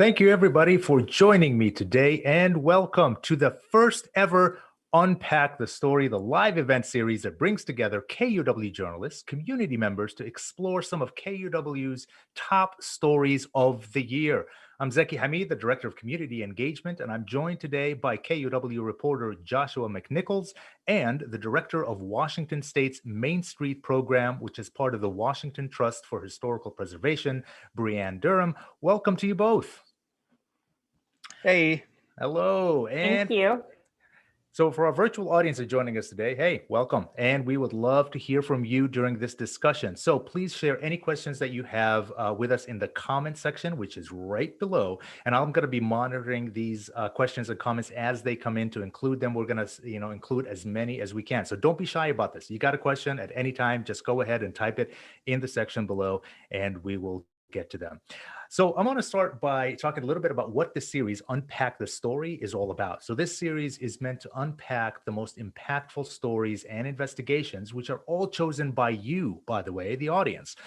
Thank you, everybody, for joining me today, and welcome to the first ever Unpack the Story, the live event series that brings together KUOW journalists, community members to explore some of KUOW's top stories of the year. I'm Zaki Hamid, the Director of Community Engagement, and I'm joined today by KUOW reporter Joshua McNichols and the Director of Washington State's Main Street program, which is part of the Washington Trust for Historical Preservation, Breanne Durham. Welcome to you both. Hey. Hello. And thank you. so for our virtual audience that are joining us today, hey, welcome. And we would love to hear from you during this discussion. So please share any questions that you have with us in the comment section, which is right below. And I'm going to be monitoring these questions and comments as they come in to include them. We're going to, include as many as we can. So don't be shy about this. You got a question at any time, just go ahead and type it in the section below and we will get to them. So I'm going to start by talking a little bit about what this series, Unpack the Story, is all about. So this series is meant to unpack the most impactful stories and investigations, which are all chosen by you, by the way, the audience.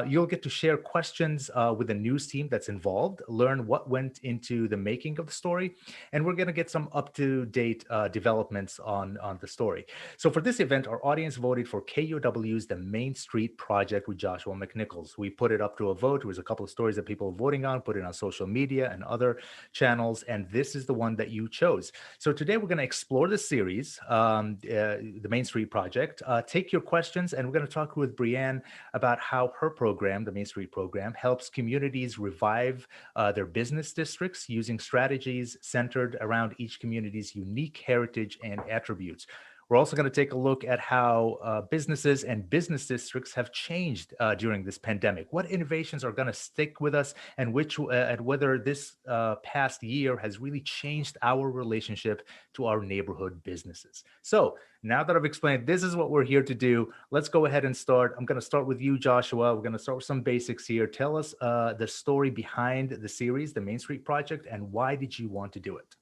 You'll get to share questions with the news team that's involved, learn what went into the making of the story, and we're going to get some up-to-date developments on the story. So for this event, our audience voted for KUOW's The Main Street Project with Joshua McNichols. We put it up to a vote. There was a couple of stories that people were voting on, put it on social media and other channels, and this is the one that you chose. So today we're going to explore the series, The Main Street Project, take your questions, and we're going to talk with Breanne about how her program, the Main Street program, helps communities revive their business districts using strategies centered around each community's unique heritage and attributes. We're also going to take a look at how businesses and business districts have changed during this pandemic. What innovations are going to stick with us, and whether this past year has really changed our relationship to our neighborhood businesses. So now that I've explained this is what we're here to do, let's go ahead and start. I'm going to start with you, Joshua. We're going to start with some basics here. Tell us the story behind the series, the Main Street Project, and why did you want to do it?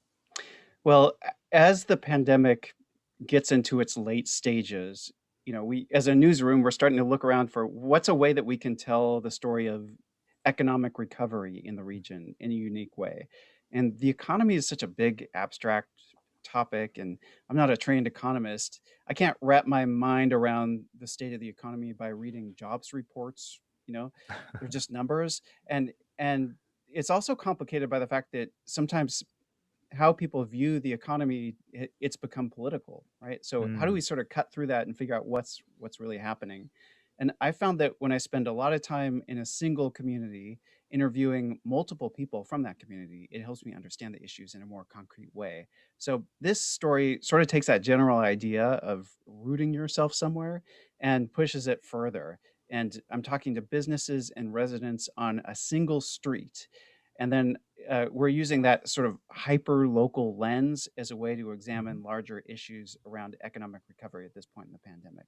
Well, as the pandemic gets into its late stages, we, as a newsroom, we're starting to look around for what's a way that we can tell the story of economic recovery in the region in a unique way. And the economy is such a big abstract topic, and I'm not a trained economist. I can't wrap my mind around the state of the economy by reading jobs reports. They're just numbers. And it's also complicated by the fact that sometimes how people view the economy, it's become political, right? So how do we sort of cut through that and figure out what's really happening? And I found that when I spend a lot of time in a single community interviewing multiple people from that community, it helps me understand the issues in a more concrete way. So this story sort of takes that general idea of rooting yourself somewhere and pushes it further. And I'm talking to businesses and residents on a single street. And then we're using that sort of hyper local lens as a way to examine larger issues around economic recovery at this point in the pandemic.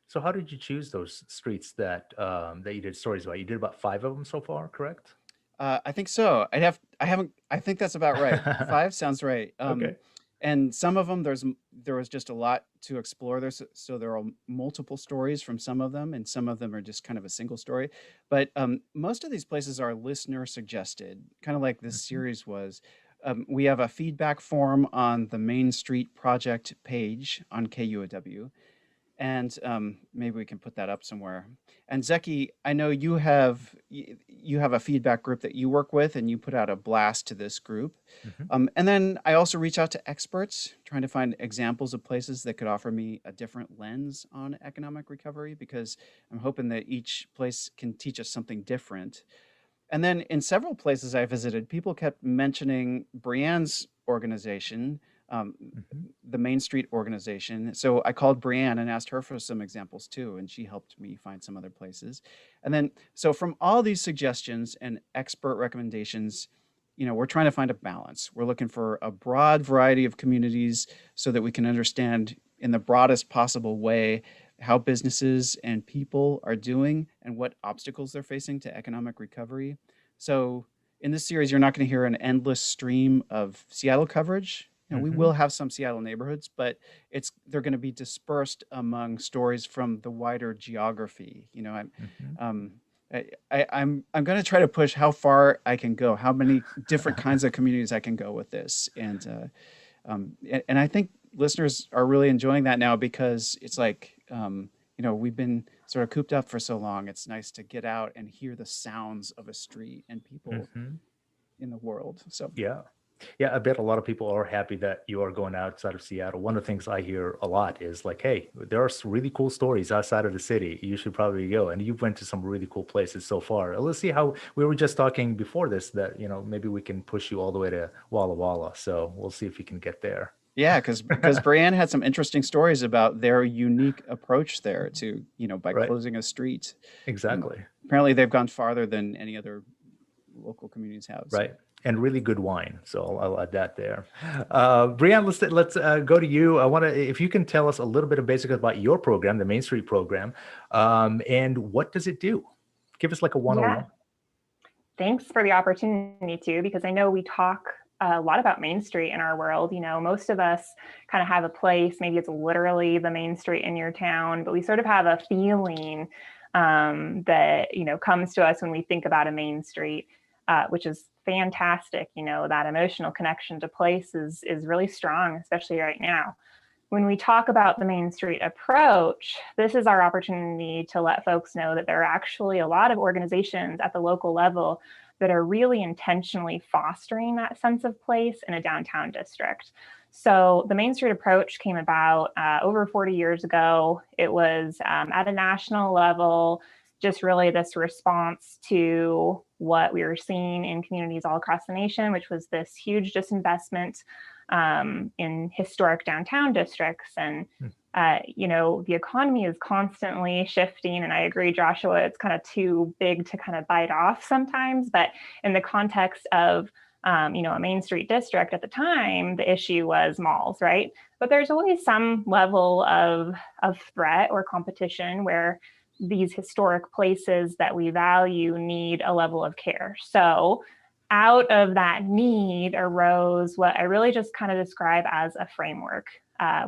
So how did you choose those streets that that you did stories about? You did about 5 of them so far, correct? I think so. I think that's about right. 5 sounds right. Okay. And some of them, there was just a lot to explore. So there are multiple stories from some of them, and some of them are just kind of a single story. But most of these places are listener suggested, kind of like this series was. We have a feedback form on the Main Street Project page on KUOW. And maybe we can put that up somewhere. And Zeki, I know you have a feedback group that you work with, and you put out a blast to this group. And then I also reach out to experts, trying to find examples of places that could offer me a different lens on economic recovery, because I'm hoping that each place can teach us something different. And then in several places I visited, people kept mentioning Breanne's organization, the Main Street organization. So I called Breanne and asked her for some examples too, and she helped me find some other places. And then, so from all these suggestions and expert recommendations, we're trying to find a balance. We're looking for a broad variety of communities so that we can understand in the broadest possible way how businesses and people are doing and what obstacles they're facing to economic recovery. So in this series, you're not going to hear an endless stream of Seattle coverage. We will have some Seattle neighborhoods, but they're going to be dispersed among stories from the wider geography. I'm going to try to push how far I can go, how many different kinds of communities I can go with this, and I think listeners are really enjoying that now because it's like we've been sort of cooped up for so long. It's nice to get out and hear the sounds of a street and people Hmm. in the world. So Yeah. Yeah, I bet a lot of people are happy that you are going outside of Seattle. One of the things I hear a lot is like, hey, there are some really cool stories outside of the city. You should probably go. And you've went to some really cool places so far. Let's see how we were just talking before this that, maybe we can push you all the way to Walla Walla. So we'll see if you can get there. yeah, because Breanne had some interesting stories about their unique approach there to by Right. closing a street. Um, Exactly. Apparently, they've gone farther than any other local communities have. So. Right. And really good wine. So I'll add that there. Breanne, let's go to you. I want to, if you can tell us a little bit of basics about your program, the Main Street program, and what does it do? Give us like a Yeah, 101. thanks for the opportunity to, because I know we talk a lot about Main Street in our world. Most of us kind of have a place, maybe it's literally the Main Street in your town, but we sort of have a feeling that, comes to us when we think about a Main Street, which is fantastic. That emotional connection to place is really strong, especially right now. When we talk about the Main Street approach, this is our opportunity to let folks know that there are actually a lot of organizations at the local level that are really intentionally fostering that sense of place in a downtown district. So the Main Street approach came about over 40 years ago. It was at a national level, just really this response to what we were seeing in communities all across the nation, which was this huge disinvestment in historic downtown districts. And, the economy is constantly shifting. And I agree, Joshua, it's kind of too big to kind of bite off sometimes. But in the context of, a Main Street district at the time, the issue was malls, right? But there's always some level of threat or competition where these historic places that we value need a level of care. So out of that need arose what I really just kind of describe as a framework.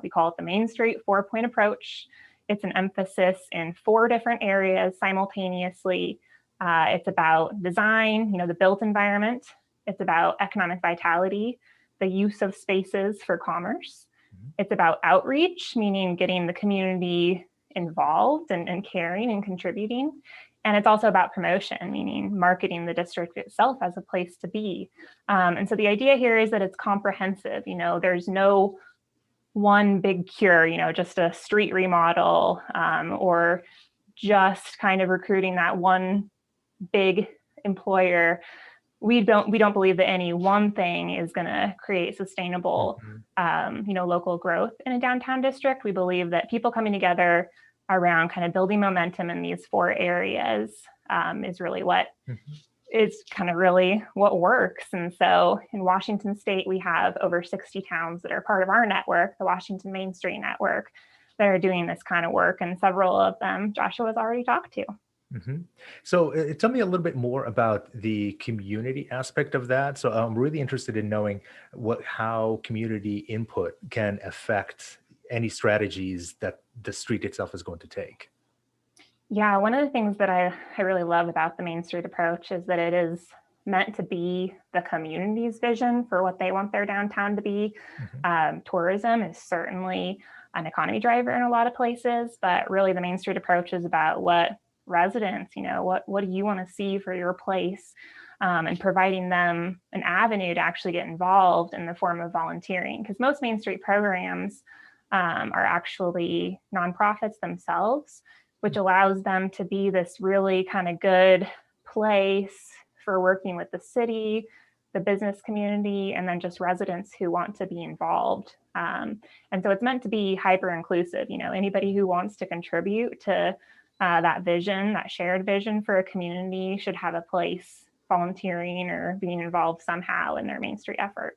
We call it the Main Street 4-point approach. It's an emphasis in 4 different areas simultaneously. It's about design, the built environment. It's about economic vitality, the use of spaces for commerce. It's about outreach, meaning getting the community involved and caring and contributing. And it's also about promotion, meaning marketing the district itself as a place to be. And so the idea here is that it's comprehensive. There's no one big cure, just a street remodel or just kind of recruiting that one big employer. We don't believe that any one thing is going to create sustainable, local growth in a downtown district. We believe that people coming together around kind of building momentum in these 4 areas is really what is kind of really what works. And so in Washington State, we have over 60 towns that are part of our network, the Washington Main Street Network, that are doing this kind of work. And several of them Joshua's already talked to. So tell me a little bit more about the community aspect of that. So I'm really interested in knowing how community input can affect any strategies that the street itself is going to take. Yeah, one of the things that I really love about the Main Street approach is that it is meant to be the community's vision for what they want their downtown to be. Tourism is certainly an economy driver in a lot of places, but really the Main Street approach is about what residents, what do you want to see for your place, and providing them an avenue to actually get involved in the form of volunteering. Because most Main Street programs are actually nonprofits themselves, which allows them to be this really kind of good place for working with the city, the business community, and then just residents who want to be involved. And so it's meant to be hyper inclusive. Anybody who wants to contribute to that vision, that shared vision for a community should have a place volunteering or being involved somehow in their Main Street effort.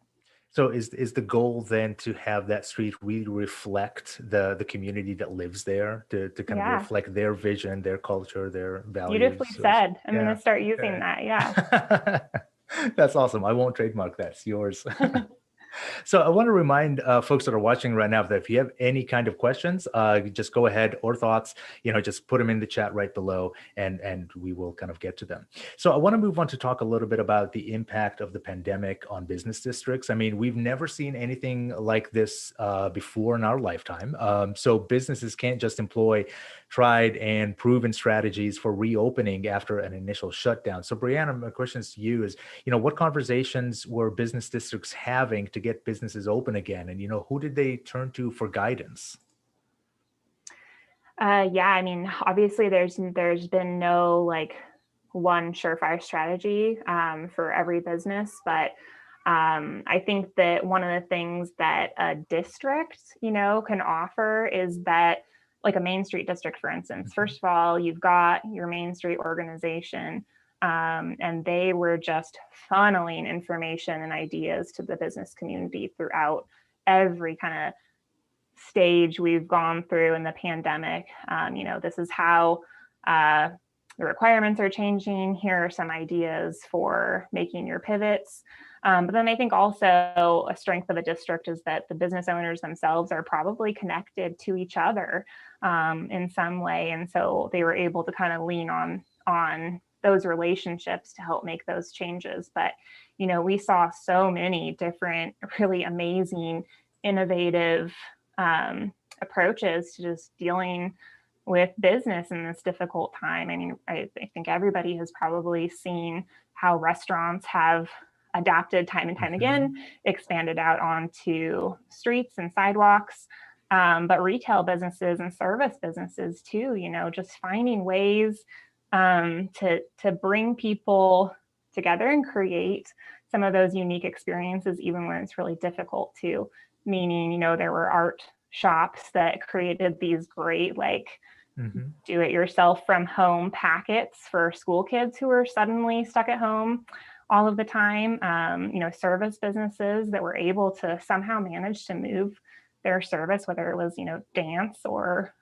So is the goal then to have that street really reflect the community that lives there, to kind of reflect their vision, their culture, their values? Beautifully said. I'm going to start using that. Yeah. That's awesome. I won't trademark that. It's yours. So I want to remind folks that are watching right now that if you have any kind of questions, just go ahead, or thoughts, just put them in the chat right below, and we will kind of get to them. So I want to move on to talk a little bit about the impact of the pandemic on business districts. I mean, we've never seen anything like this before in our lifetime. So businesses can't just employ tried and proven strategies for reopening after an initial shutdown. So Breanne, my question to you is, what conversations were business districts having to get businesses open again? And, who did they turn to for guidance? Yeah, I mean, obviously there's been no like one surefire strategy for every business, but I think that one of the things that a district, can offer is that, like a Main Street district, for instance, first of all, you've got your Main Street organization, and they were just funneling information and ideas to the business community throughout every kind of stage we've gone through in the pandemic. This is how the requirements are changing. Here are some ideas for making your pivots. But then I think also a strength of a district is that the business owners themselves are probably connected to each other in some way. And so they were able to kind of lean on those relationships to help make those changes. But, we saw so many different, really amazing, innovative approaches to just dealing with business in this difficult time. I mean, I think everybody has probably seen how restaurants have adapted time and time again, expanded out onto streets and sidewalks, but retail businesses and service businesses too, just finding ways to bring people together and create some of those unique experiences, even when it's really difficult to. Meaning, there were art shops that created these great, do it yourself from home packets for school kids who were suddenly stuck at home all of the time. Service businesses that were able to somehow manage to move their service, whether it was, dance or,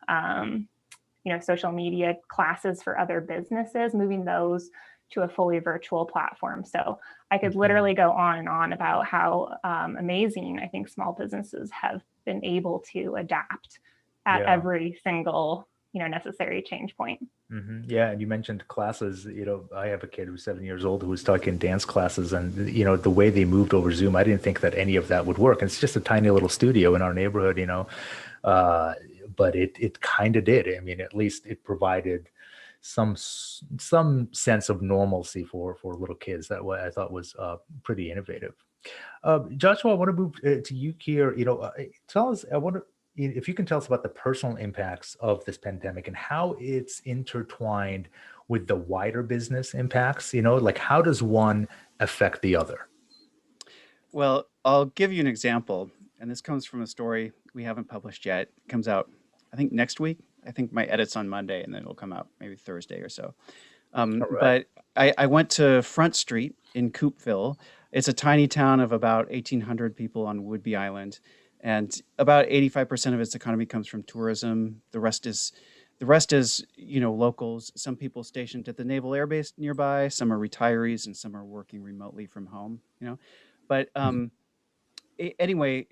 social media classes for other businesses, moving those to a fully virtual platform. So I could literally go on and on about how amazing I think small businesses have been able to adapt at every single, necessary change point. Yeah, and you mentioned classes. I have a kid who's 7 years old who was stuck in dance classes, and the way they moved over Zoom, I didn't think that any of that would work. And it's just a tiny little studio in our neighborhood, but it kind of did. I mean, at least it provided some sense of normalcy for little kids. That way I thought was pretty innovative. Joshua, I want to move to you here. Tell us, if you can tell us about the personal impacts of this pandemic and how it's intertwined with the wider business impacts. Like, how does one affect the other? Well, I'll give you an example, and this comes from a story we haven't published yet. It comes out, I think, next week. I think my edit's on Monday, and then it'll come out maybe Thursday or so. But I went to Front Street in KUOW. It's a tiny town of about 1,800 people on Whidbey Island, and about 85% of its economy comes from tourism. The rest is locals. Some people stationed at the Naval Air Base nearby. Some are retirees, and some are working remotely from home. But anyway,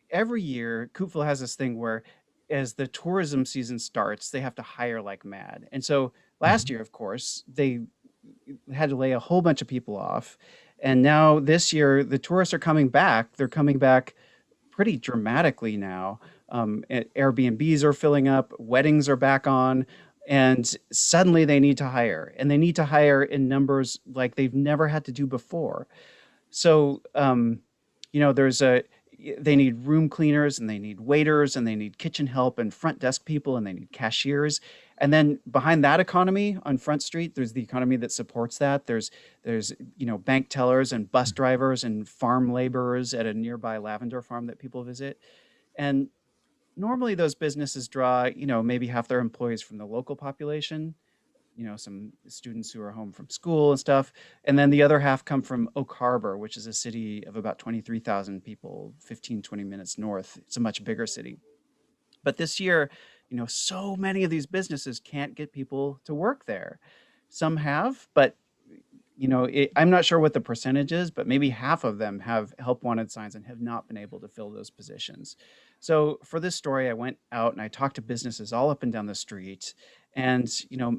every year KUOW has this thing where, as the tourism season starts, they have to hire like mad. And so last year, of course, they had to lay a whole bunch of people off. And now this year, the tourists are coming back. They're coming back pretty dramatically now. Airbnbs are filling up, weddings are back on, and suddenly they need to hire. And they need to hire in numbers like they've never had to do before. So, they need room cleaners, and they need waiters, and they need kitchen help and front desk people, and they need cashiers. And then behind that economy on Front Street, there's the economy that supports that. There's bank tellers and bus drivers and farm laborers at a nearby lavender farm that people visit. And normally those businesses draw, maybe half their employees from the local population, some students who are home from school and stuff. And then the other half come from Oak Harbor, which is a city of about 23,000 people, 15, 20 minutes north. It's a much bigger city. But this year, so many of these businesses can't get people to work there. Some have, but, I'm not sure what the percentage is, but maybe half of them have help wanted signs and have not been able to fill those positions. So for this story, I went out and I talked to businesses all up and down the street. And,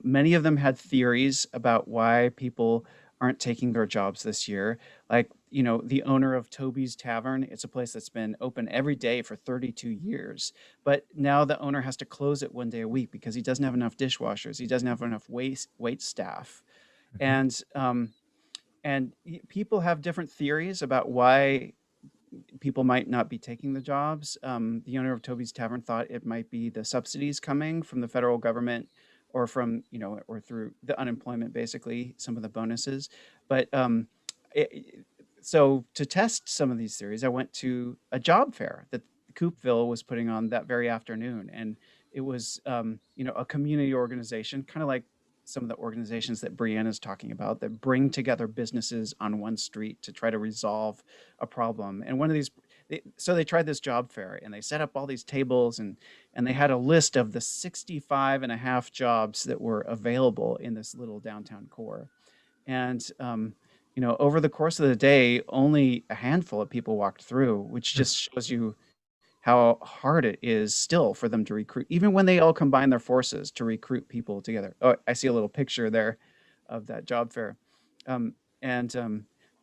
many of them had theories about why people aren't taking their jobs this year. Like, the owner of Toby's Tavern, it's a place that's been open every day for 32 years. But now the owner has to close it one day a week because he doesn't have enough dishwashers. He doesn't have enough wait staff. Mhm. And people have different theories about why people might not be taking the jobs. The owner of Toby's Tavern thought it might be the subsidies coming from the federal government, or from, or through the unemployment, basically some of the bonuses. But it, so to test some of these theories, I went to a job fair that Coopville was putting on that very afternoon, and it was a community organization, kind of like some of the organizations that Breanne is talking about, that bring together businesses on one street to try to resolve a problem. And one of these, so they tried this job fair and they set up all these tables, and they had a list of the 65 and a half jobs that were available in this little downtown core. And over the course of the day, only a handful of people walked through, which just shows you how hard it is still for them to recruit, even when they all combine their forces to recruit people together. Oh, I see a little picture there of that job fair. Um, and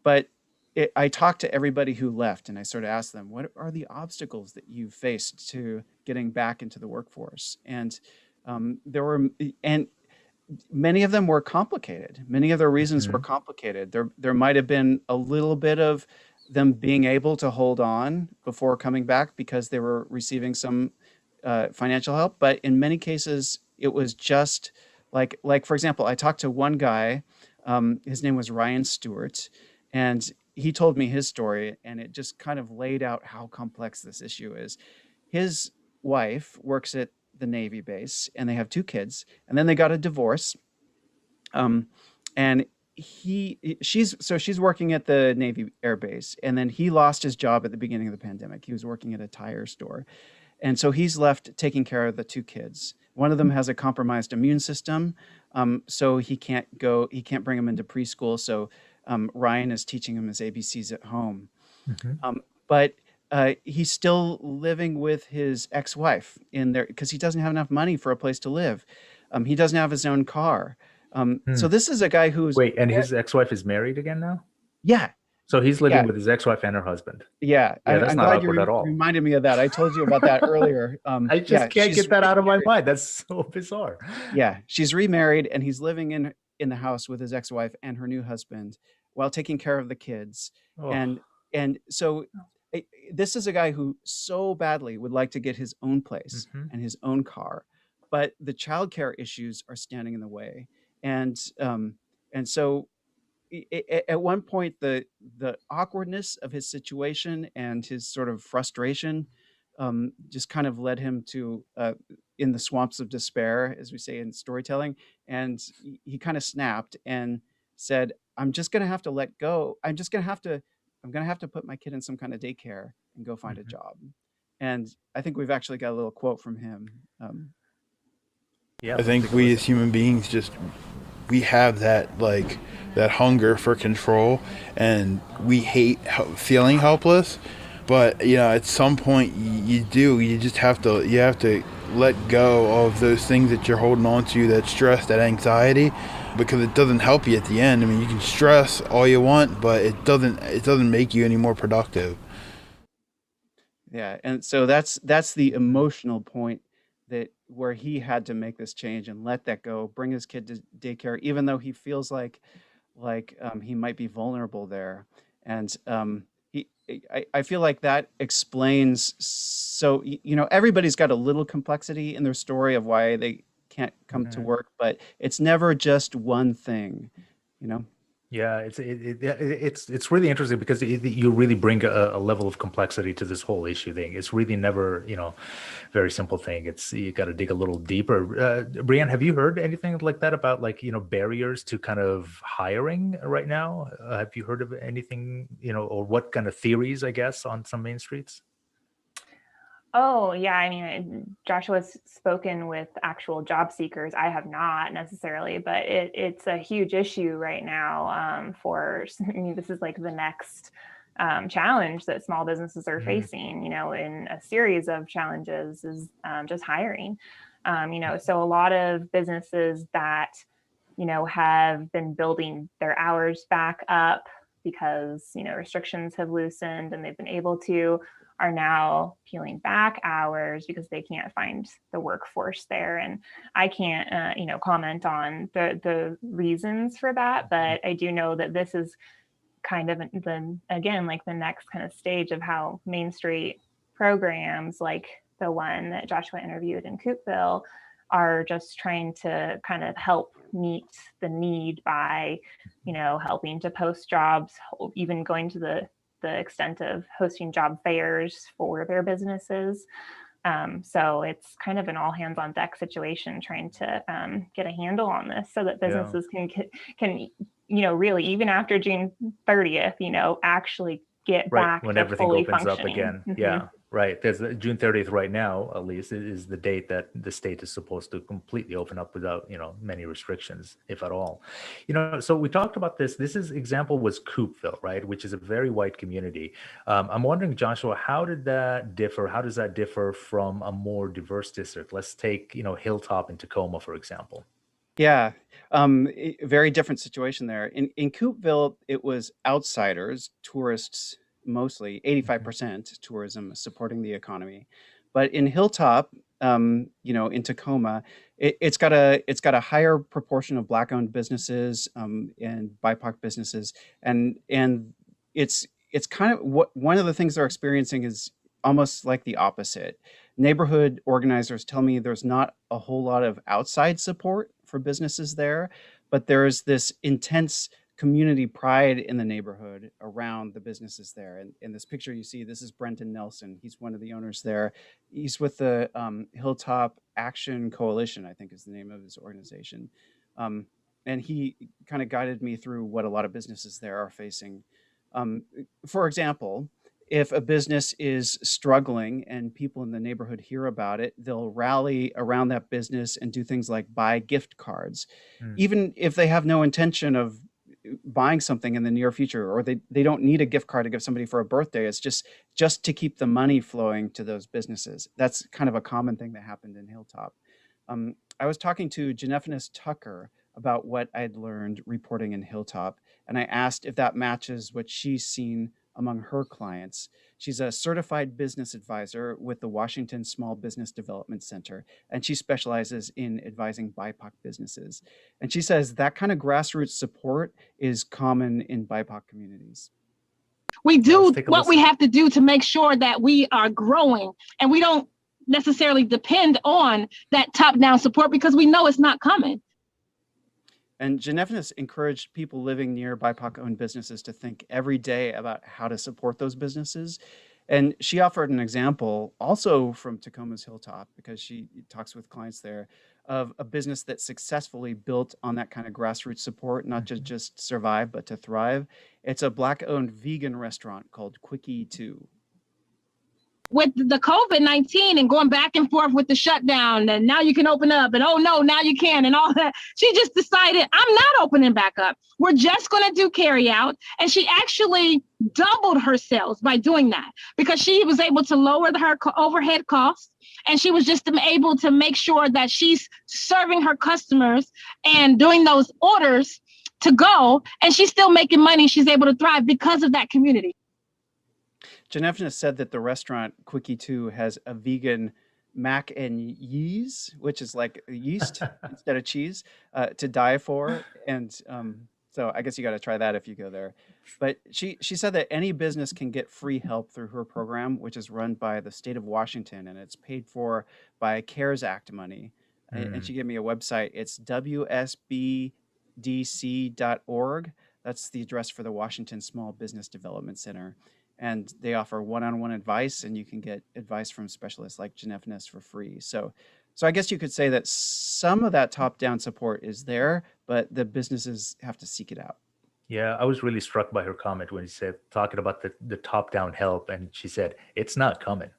but I talked to everybody who left, and I sort of asked them, what are the obstacles that you faced to getting back into the workforce? And there were, and many of them were complicated. Many of their reasons were Mhm. complicated. There might have been a little bit of them being able to hold on before coming back because they were receiving some financial help, but in many cases it was just like for example, I talked to one guy. His name was Ryan Stewart, and he told me his story, and it just kind of laid out how complex this issue is. His wife works at the Navy base, and they have two kids, and then they got a divorce. Um, and she's working at the Navy Air Base, and then he lost his job at the beginning of the pandemic. He was working at a tire store, and so he's left taking care of the two kids. One of them has a compromised immune system, so he can't bring him into preschool. So Ryan is teaching him his ABCs at home. Mhm. But he's still living with his ex-wife in there because he doesn't have enough money for a place to live. He doesn't have his own car. Hmm. So this is a guy who's, Wait, and his ex-wife is married again now? yeah, So he's living yeah, with his ex-wife and her husband. yeah. Yeah, that's I'm not glad you awkward at all. reminded me of that. I told you about that earlier. I just Yeah, can't she's get that out of my remarried. mind. That's so bizarre. Yeah, she's remarried, and he's living in the house with his ex-wife and her new husband while taking care of the kids. Oh. And so this is a guy who so badly would like to get his own place Mhm. and his own car, but the childcare issues are standing in the way. And so at one point, the awkwardness of his situation and his sort of frustration just kind of led him to in the swamps of despair, as we say in storytelling. And he kind of snapped and said, I'm just going to have to let go. I'm going to have to put my kid in some kind of daycare and go find a Mhm. job. And I think we've actually got a little quote from him. Yeah, I let's think take a we as listen. human beings we have that hunger for control, and we hate feeling helpless. But at some point you just have to let go of those things that you're holding on to, that stress, that anxiety, because it doesn't help you at the end. I mean, you can stress all you want, but it doesn't make you any more productive. Yeah, and so that's the emotional point, that where he had to make this change and let that go, bring his kid to daycare, even though he feels like he might be vulnerable there. And I feel like that explains. So everybody's got a little complexity in their story of why they can't come to Mhm. work, but it's never just one thing, you know. Yeah, it's really interesting because you really bring a level of complexity to this whole issue thing. It's really never, very simple thing. It's you got to dig a little deeper. Breanne, have you heard anything like that about like, barriers to kind of hiring right now? Have you heard of anything, or what kind of theories, I guess, on some main streets? Oh, yeah. I mean, Joshua's spoken with actual job seekers. I have not necessarily, but it's a huge issue right now I mean, this is like the next challenge that small businesses are facing, in a series of challenges is just hiring. So a lot of businesses that, have been building their hours back up because, restrictions have loosened and they've been able to, are now peeling back hours because they can't find the workforce there. And I can't, comment on the reasons for that, but I do know that this is kind of again, like the next kind of stage of how Main Street programs like the one that Joshua interviewed in Coopville are just trying to kind of help meet the need by, helping to post jobs, even going to the extent of hosting job fairs for their businesses. So it's kind of an all hands on deck situation, trying to get a handle on this so that businesses can really even after June 30th, actually get back when to everything fully opens up functioning. again. Yeah, right. There's June 30th right now, at least, is the date that the state is supposed to completely open up without, many restrictions, if at all. So we talked about this. This example was Coopville, right, which is a very white community. I'm wondering, Joshua, how did that differ? How does that differ from a more diverse district? Let's take, Hilltop and Tacoma, for example. Yeah, very different situation there. In Coopville, it was outsiders, tourists mostly, 85% tourism supporting the economy. But in Hilltop, in Tacoma, it's got a higher proportion of Black-owned businesses and BIPOC businesses, and it's kind of one of the things they're experiencing is almost like the opposite. Neighborhood organizers tell me there's not a whole lot of outside support for businesses there, but there's this intense community pride in the neighborhood around the businesses there. And in this picture you see, this is Brenton Nelson. He's one of the owners there. He's with the Hilltop Action Coalition, I think is the name of his organization. Um, and he kind of guided me through what a lot of businesses there are facing. Um, for example, if a business is struggling and people in the neighborhood hear about it, they'll rally around that business and do things like buy gift cards, Mm. even if they have no intention of buying something in the near future, or they don't need a gift card to give somebody for a birthday. It's just to keep the money flowing to those businesses. That's kind of a common thing that happened in Hilltop. I was talking to Janephanis Tucker about what I'd learned reporting in Hilltop, and I asked if that matches what she's seen among her clients. She's a certified business advisor with the Washington Small Business Development Center, and she specializes in advising BIPOC businesses. And she says that kind of grassroots support is common in BIPOC communities. We Let's do take a what we listen. have to do to make sure that we are growing, and we don't necessarily depend on that top-down support because we know it's not coming. And Janephanis encouraged people living near BIPOC-owned businesses to think every day about how to support those businesses. And she offered an example also from Tacoma's Hilltop, because she talks with clients there, of a business that successfully built on that kind of grassroots support, not to just survive, but to thrive. It's a Black-owned vegan restaurant called Quickie 2. With the COVID-19 and going back and forth with the shutdown, and now you can open up, and oh no, now you can, and all that, she just decided, I'm not opening back up. We're just going to do carry out. And she actually doubled her sales by doing that, because she was able to lower her overhead costs, and she was just able to make sure that she's serving her customers and doing those orders to go, and she's still making money. She's able to thrive because of that community. Janephanis said that the restaurant Quickie 2 has a vegan mac and yeast, which is like yeast instead of cheese, to die for. And so I guess you got to try that if you go there. But she said that any business can get free help through her program, which is run by the state of Washington, and it's paid for by CARES Act money. And she gave me a website. It's WSBDC.org. That's the address for the Washington Small Business Development Center. And they offer one-on-one advice, and you can get advice from specialists like Janephanis for free. So I guess you could say that some of that top-down support is there, but the businesses have to seek it out. Yeah, I was really struck by her comment when she said, talking about the top-down help, and she said, it's not coming,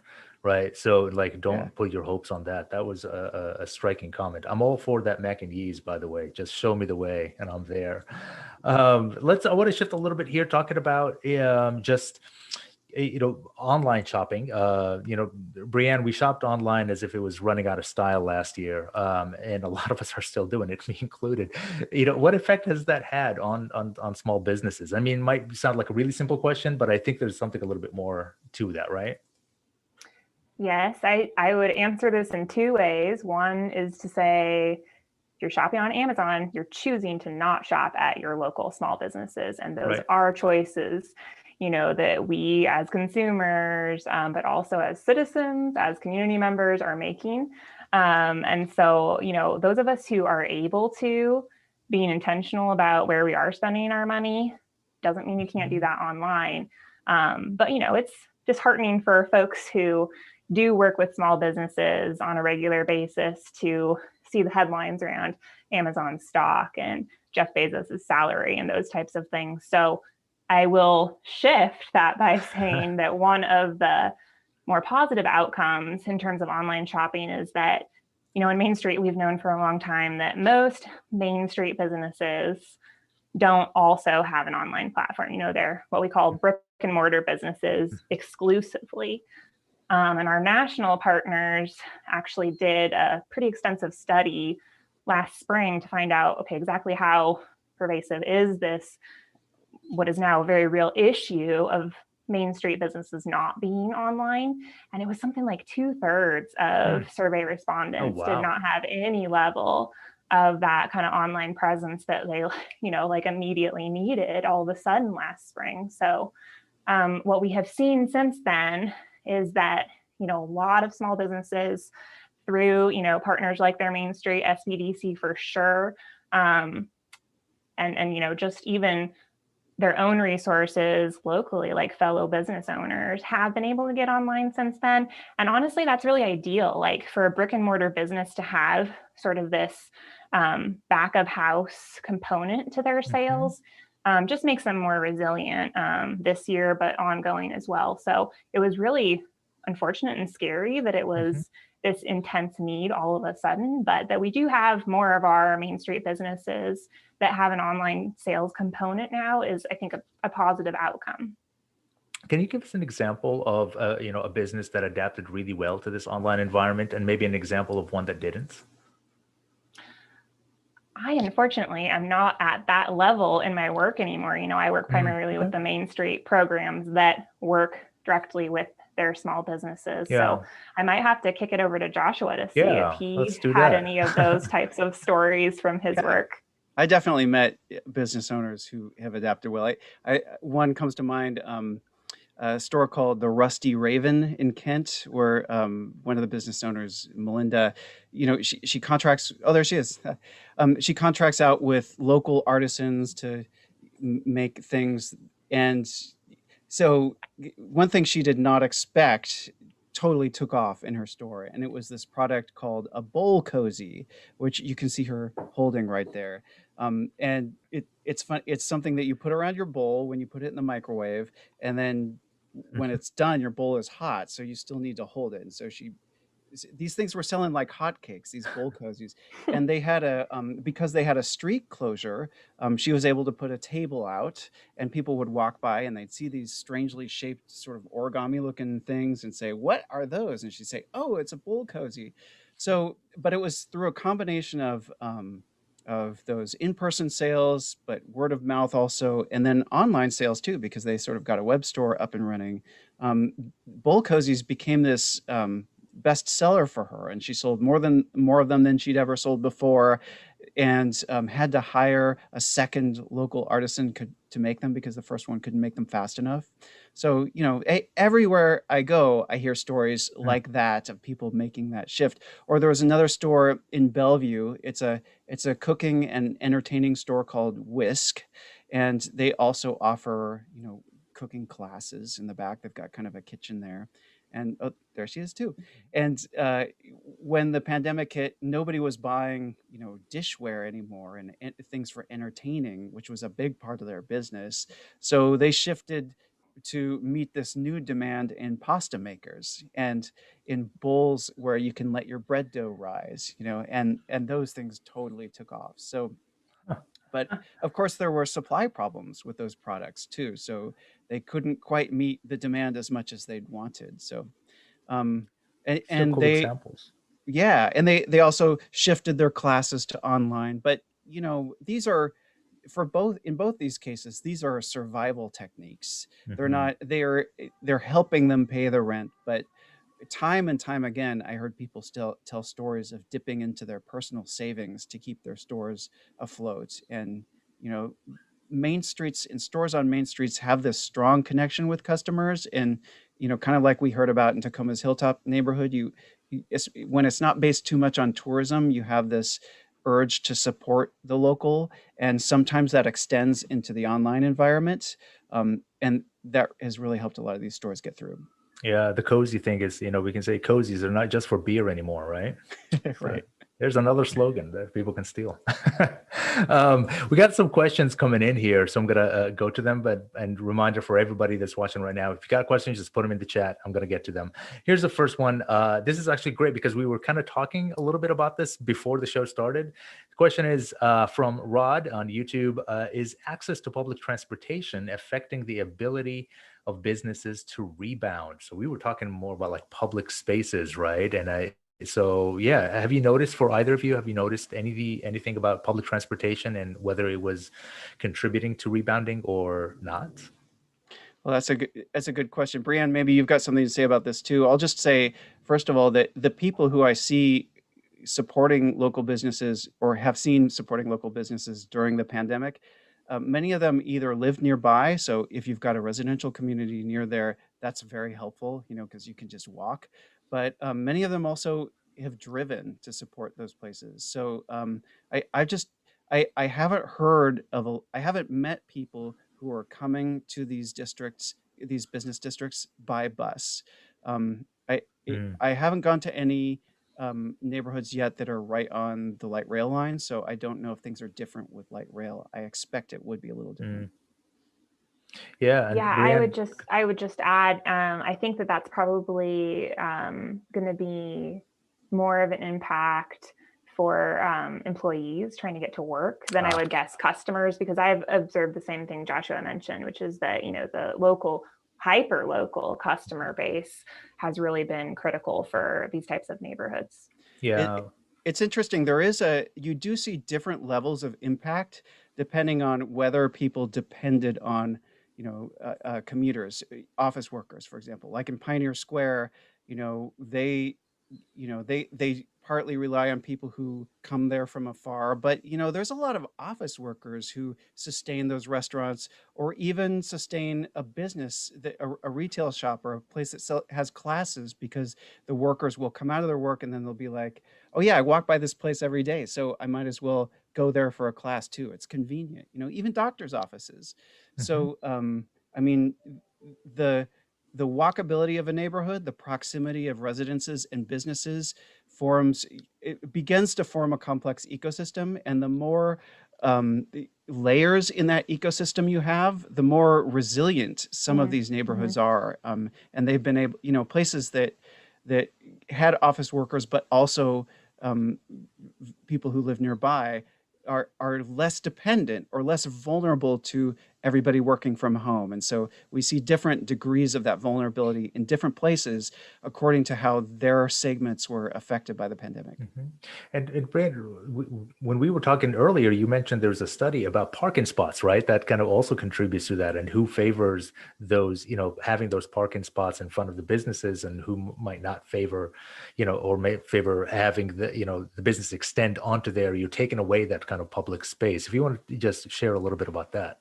right? So like, Yeah. don't put your hopes on that. That was a striking comment. I'm all for that mac and cheese, by the way. Just show me the way, and I'm there. I want to shift a little bit here, talking about just online shopping. Breanne, we shopped online as if it was running out of style last year, and a lot of us are still doing it, me included. What effect has that had on small businesses? I mean, it might sound like a really simple question, but I think there's something a little bit more to that, right? Yes, I would answer this in two ways. One is to say, if you're shopping on Amazon, you're choosing to not shop at your local small businesses. And those Right. are choices, that we as consumers, but also as citizens, as community members are making. And so, those of us who are able to, being intentional about where we are spending our money, doesn't mean you can't do that online. But, it's disheartening for folks who do work with small businesses on a regular basis to see the headlines around Amazon stock and Jeff Bezos' salary and those types of things. So I will shift that by saying that one of the more positive outcomes in terms of online shopping is that, in Main Street, we've known for a long time that most Main Street businesses don't also have an online platform. They're what we call brick and mortar businesses exclusively. And our national partners actually did a pretty extensive study last spring to find out, okay, exactly how pervasive is this, what is now a very real issue of Main Street businesses not being online. And it was something like 2/3 of survey respondents did not have any level of that kind of online presence that they, like immediately needed all of a sudden last spring. So what we have seen since then is that, a lot of small businesses through, partners like their Main Street SBDC for sure, and just even their own resources locally, like fellow business owners, have been able to get online since then. And honestly, that's really ideal, like for a brick and mortar business to have sort of this back of house component to their sales. Just makes them more resilient this year, but ongoing as well. So it was really unfortunate and scary that it was this intense need all of a sudden, but that we do have more of our Main Street businesses that have an online sales component now is, I think, a positive outcome. Can you give us an example of a business that adapted really well to this online environment, and maybe an example of one that didn't? I unfortunately am not at that level in my work anymore. I work primarily with the Main Street programs that work directly with their small businesses. So I might have to kick it over to Joshua to see if he had any of those types of stories from his work. I definitely met business owners who have adapted well. One comes to mind, a store called the Rusty Raven in Kent, where one of the business owners, Melinda, she contracts. Oh, there she is. She contracts out with local artisans to make things, and so one thing she did not expect totally took off in her store, and it was this product called a bowl cozy, which you can see her holding right there. And it's fun. It's something that you put around your bowl when you put it in the microwave, and then when it's done, your bowl is hot, so you still need to hold it. And so these things were selling like hotcakes, these bowl cozies, and they had because they had a street closure, she was able to put a table out, and people would walk by and they'd see these strangely shaped sort of origami looking things and say, "What are those?" And she'd say, "Oh, it's a bowl cozy." So, but it was through a combination of those in-person sales, but word of mouth also, and then online sales too, because they sort of got a web store up and running. Bowl cozies became this bestseller for her, and she sold more of them than she'd ever sold before, and had to hire a second local artisan to make them because the first one couldn't make them fast enough. So everywhere I go, I hear stories like that of people making that shift. Or there was another store in Bellevue. It's a cooking and entertaining store called Whisk, and they also offer cooking classes in the back. They've got kind of a kitchen there. And oh, there she is too. And when the pandemic hit, nobody was buying, dishware anymore and things for entertaining, which was a big part of their business. So they shifted to meet this new demand in pasta makers and in bowls where you can let your bread dough rise, and those things totally took off. So, Huh. but of course, there were supply problems with those products too. So they couldn't quite meet the demand as much as they'd wanted. So, um, Still and cool they, examples. yeah, and they also shifted their classes to online. But these are for both in both these cases, these are survival techniques. They're Mhm. not they're helping them pay the rent, but time and time again, I heard people still tell stories of dipping into their personal savings to keep their stores afloat. And you know, main streets and stores on main streets have this strong connection with customers, and kind of like we heard about in Tacoma's Hilltop neighborhood, when it's not based too much on tourism, you have this urge to support the local, and sometimes that extends into the online environment, and that has really helped a lot of these stores get through. Yeah, the cozy thing is, we can say cozies are not just for beer anymore, right? So Right. there's another slogan that people can steal. We got some questions coming in here, so I'm gonna go to them. And reminder for everybody that's watching right now: if you got questions, just put them in the chat. I'm gonna get to them. Here's the first one. This is actually great because we were kind of talking a little bit about this before the show started. The question is from Rod on YouTube: is access to public transportation affecting the ability of businesses to rebound? So we were talking more about like public spaces, right? So yeah, have you noticed, for either of you, have you noticed anything about public transportation and whether it was contributing to rebounding or not? Well, that's a good question. Breanne, maybe you've got something to say about this too. I'll just say, first of all, that the people who I see supporting local businesses or have seen supporting local businesses during the pandemic, many of them either live nearby. So if you've got a residential community near there, that's very helpful, because you can just walk. But many of them also have driven to support those places. So I just I haven't I haven't met people who are coming to these districts, these business districts by bus. Um, Mm, I haven't gone to any neighborhoods yet that are right on the light rail line, so I don't know if things are different with light rail. I expect it would be a little different. mm. Yeah, and Yeah, Breanne. I would just add, I think that that's probably going to be more of an impact for employees trying to get to work than I Ah, would guess customers, because I've observed the same thing Joshua mentioned, which is that, the local, hyper local customer base has really been critical for these types of neighborhoods. yeah. It it's interesting. You do see different levels of impact depending on whether people depended on, commuters, office workers, for example. Like in Pioneer Square, they, they partly rely on people who come there from afar. But there's a lot of office workers who sustain those restaurants, or even sustain a business, a retail shop or a place that has classes, because the workers will come out of their work and then they'll be like, oh yeah, I walk by this place every day, so I might as well go there for a class too. It's convenient, even doctors' offices. Mhm. So, I mean, the the walkability of a neighborhood, the proximity of residences and businesses it begins to form a complex ecosystem, and the more the layers in that ecosystem you have, the more resilient some of these Mhm. neighborhoods are. And they've been able, places that had office workers, but also um, people who live nearby are less dependent or less vulnerable to everybody working from home. And so we see different degrees of that vulnerability in different places according to how their segments were affected by the pandemic. Mhm. And Brad, when we were talking earlier, you mentioned there's a study about parking spots, right? That kind of also contributes to that, and who favors those, having those parking spots in front of the businesses, and who might not favor, or may favor having the business extend onto there. You're taking away that kind of public space. If you want to just share a little bit about that.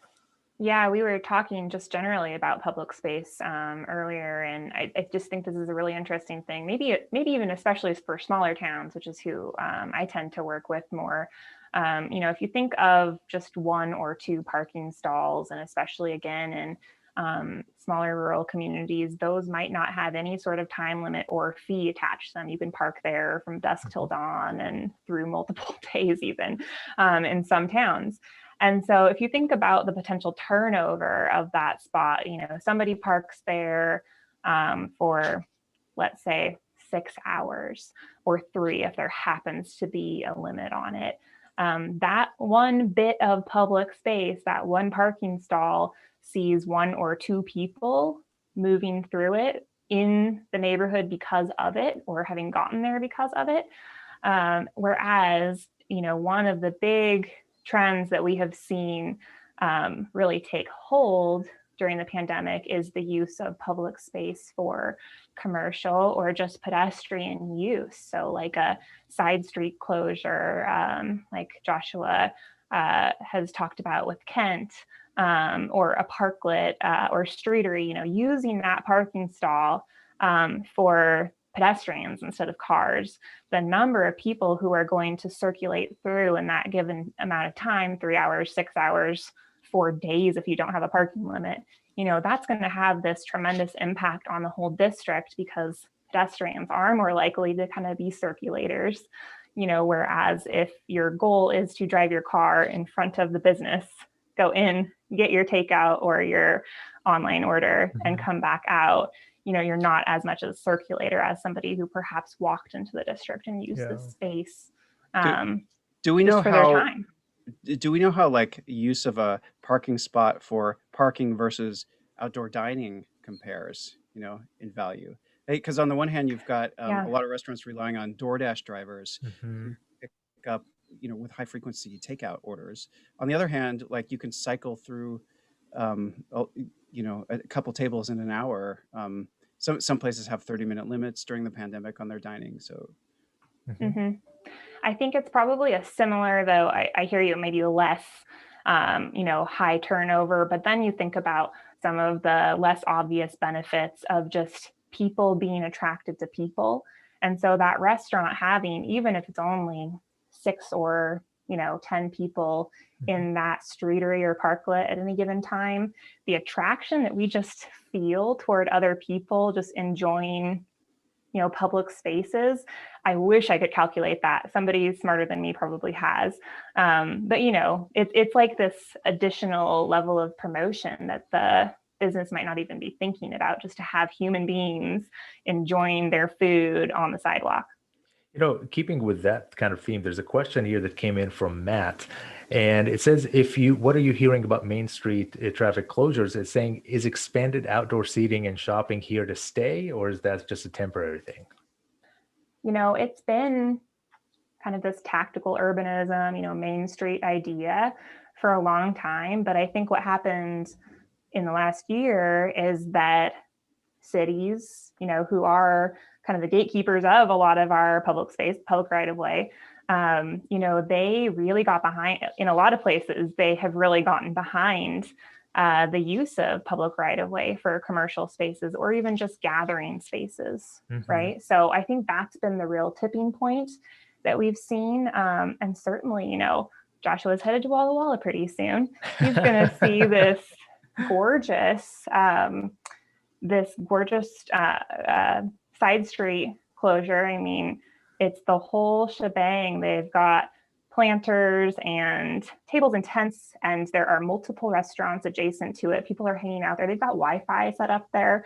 Yeah, we were talking just generally about public space earlier, and I just think this is a really interesting thing. Maybe even especially for smaller towns, which is who I tend to work with more. If you think of just one or two parking stalls, and especially again in smaller rural communities, those might not have any sort of time limit or fee attached to them. You can park there from dusk till dawn and through multiple days, even in some towns. And so if you think about the potential turnover of that spot, somebody parks there for, let's say, 6 hours or 3 if there happens to be a limit on it. That one bit of public space, that one parking stall sees 1 or 2 people moving through it in the neighborhood because of it, or having gotten there because of it. Whereas, one of the big trends that we have seen really take hold during the pandemic is the use of public space for commercial or just pedestrian use. So like a side street closure, like Joshua has talked about with Kent, or a parklet or streetery, using that parking stall for pedestrians instead of cars. The number of people who are going to circulate through in that given amount of time, 3 hours, 6 hours, 4 days, if you don't have a parking limit, that's going to have this tremendous impact on the whole district, because pedestrians are more likely to kind of be circulators, whereas if your goal is to drive your car in front of the business, go in, get your takeout or your online order, and come back out, you're not as much a circulator as somebody who perhaps walked into the district and used the space Do we just know for their how? time. Do we know how like use of a parking spot for parking versus outdoor dining compares, in value? Because on the one hand, you've got Yeah. a lot of restaurants relying on DoorDash drivers Mhm. who pick up, with high frequency takeout orders. On the other hand, like you can cycle through, a couple tables in an hour. Some places have 30-minute limits during the pandemic on their dining. So hmm I think it's probably a similar, though I hear you, maybe less, high turnover, but then you think about some of the less obvious benefits of just people being attracted to people. And so that restaurant having, even if it's only 6 or 10 people in that streetery or parklet at any given time, the attraction that we just feel toward other people just enjoying public spaces. I wish I could calculate that. Somebody smarter than me probably has. But it's like this additional level of promotion that the business might not even be thinking about, just to have human beings enjoying their food on the sidewalk. Keeping with that kind of theme, there's a question here that came in from Matt, and it says, what are you hearing about Main Street traffic closures? It's saying, is expanded outdoor seating and shopping here to stay, or is that just a temporary thing? It's been kind of this tactical urbanism, Main Street idea for a long time. But I think what happened in the last year is that cities, who are kind of the gatekeepers of a lot of our public space, public right of way, they really got behind. In a lot of places, they have really gotten behind the use of public right of way for commercial spaces, or even just gathering spaces, right? So I think that's been the real tipping point that we've seen. And certainly, Joshua's headed to Walla Walla pretty soon. He's going to see this gorgeous side street closure. I mean, it's the whole shebang. They've got planters and tables and tents, and there are multiple restaurants adjacent to it. People are hanging out there. They've got Wi-Fi set up there.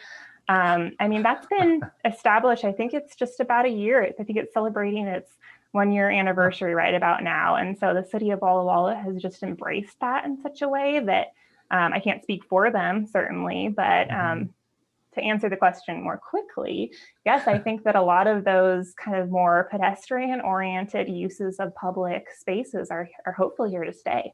I mean, that's been established. I think it's just about a year. I think it's celebrating its 1-year anniversary right about now. And so the city of Walla Walla has just embraced that in such a way that I can't speak for them, certainly, but to answer the question more quickly, yes, I think that a lot of those kind of more pedestrian-oriented uses of public spaces are hopefully here to stay.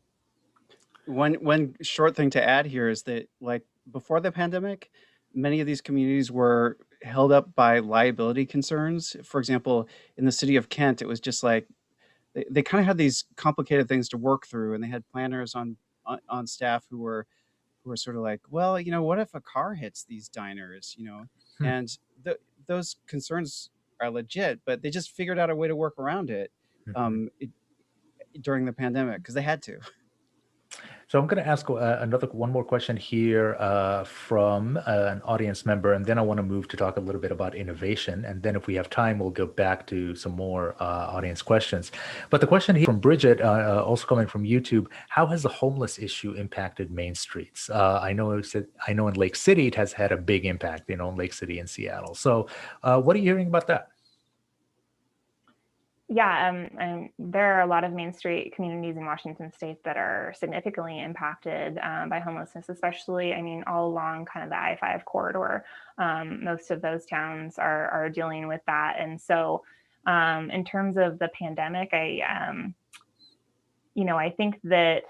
one short thing to add here is that, like, before the pandemic, many of these communities were held up by liability concerns. For example, in the city of Kent, it was just like they kind of had these complicated things to work through, and they had planners on staff who were sort of like, well, what if a car hits these diners, and those concerns are legit, but they just figured out a way to work around it, during the pandemic because they had to. So I'm going to ask one more question here from an audience member, and then I want to move to talk a little bit about innovation. And then if we have time, we'll go back to some more audience questions. But the question here from Bridget, also coming from YouTube, how has the homeless issue impacted main streets? I know in Lake City, it has had a big impact, in Lake City and Seattle. So what are you hearing about that? Yeah, and there are a lot of Main Street communities in Washington state that are significantly impacted by homelessness, especially, all along kind of the I-5 corridor. Most of those towns are dealing with that. And so in terms of the pandemic, I think that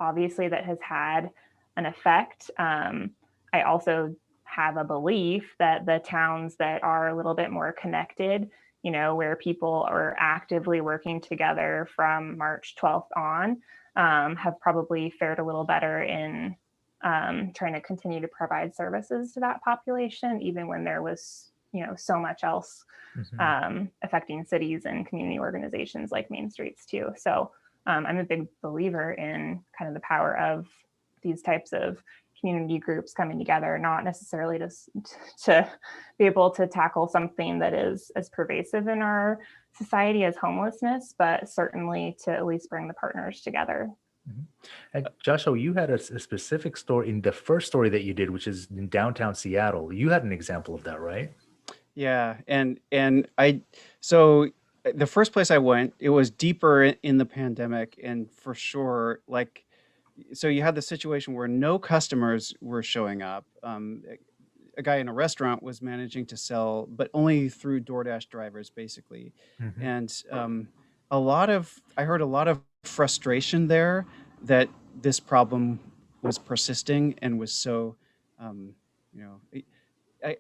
obviously that has had an effect. I also have a belief that the towns that are a little bit more connected, where people are actively working together from March 12th on, have probably fared a little better in trying to continue to provide services to that population, even when there was, so much else affecting cities and community organizations like Main Streets too. So I'm a big believer in kind of the power of these types of community groups coming together, not necessarily to be able to tackle something that is as pervasive in our society as homelessness, but certainly to at least bring the partners together. And Joshua, you had a specific story in the first story that you did, which is in downtown Seattle. You had an example of that, right? Yeah, so the first place I went, it was deeper in the pandemic, and for sure, so you had the situation where no customers were showing up. A guy in a restaurant was managing to sell, but only through DoorDash drivers, basically. Mm-hmm. And I heard a lot of frustration there that this problem was persisting and was so,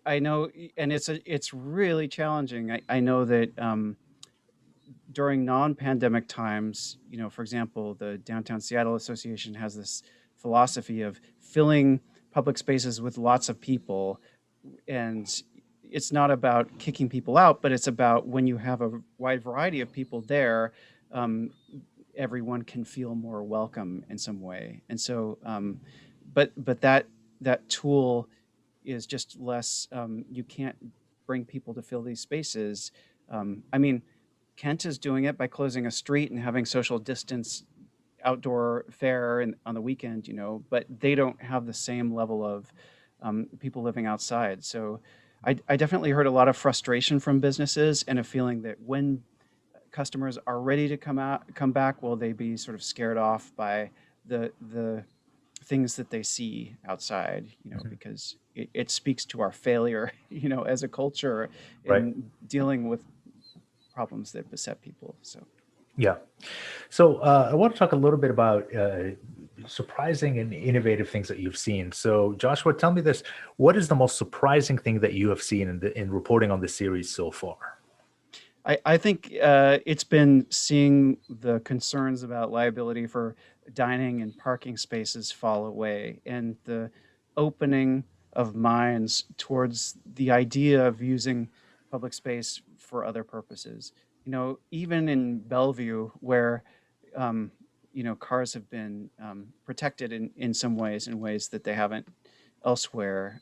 I know, and it's really challenging. I know that during non-pandemic times, for example, the Downtown Seattle Association has this philosophy of filling public spaces with lots of people. And it's not about kicking people out, but it's about when you have a wide variety of people there, everyone can feel more welcome in some way. And so, but that tool is just less, you can't bring people to fill these spaces. Kent is doing it by closing a street and having social distance outdoor fare on the weekend, but they don't have the same level of people living outside. So I definitely heard a lot of frustration from businesses and a feeling that when customers are ready to come back, will they be sort of scared off by the things that they see outside, because it speaks to our failure, as a culture in dealing with problems that beset people. So yeah. So I want to talk a little bit about surprising and innovative things that you've seen. So Joshua, tell me this: what is the most surprising thing that you have seen in reporting on the series so far? I think it's been seeing the concerns about liability for dining and parking spaces fall away, and the opening of minds towards the idea of using public space for other purposes. Even in Bellevue, where cars have been protected in some ways, in ways that they haven't elsewhere.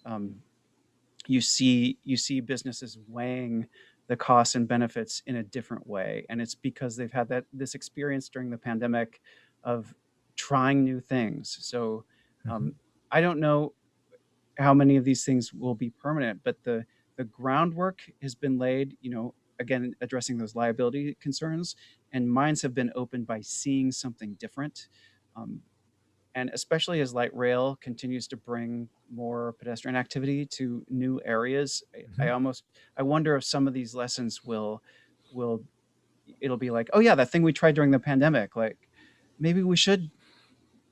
You see businesses weighing the costs and benefits in a different way, and it's because they've had this experience during the pandemic of trying new things. So I don't know how many of these things will be permanent, but the groundwork has been laid, again, addressing those liability concerns, and minds have been opened by seeing something different. And especially as light rail continues to bring more pedestrian activity to new areas, I wonder if some of these lessons will it'll be like, oh yeah, that thing we tried during the pandemic, like maybe we should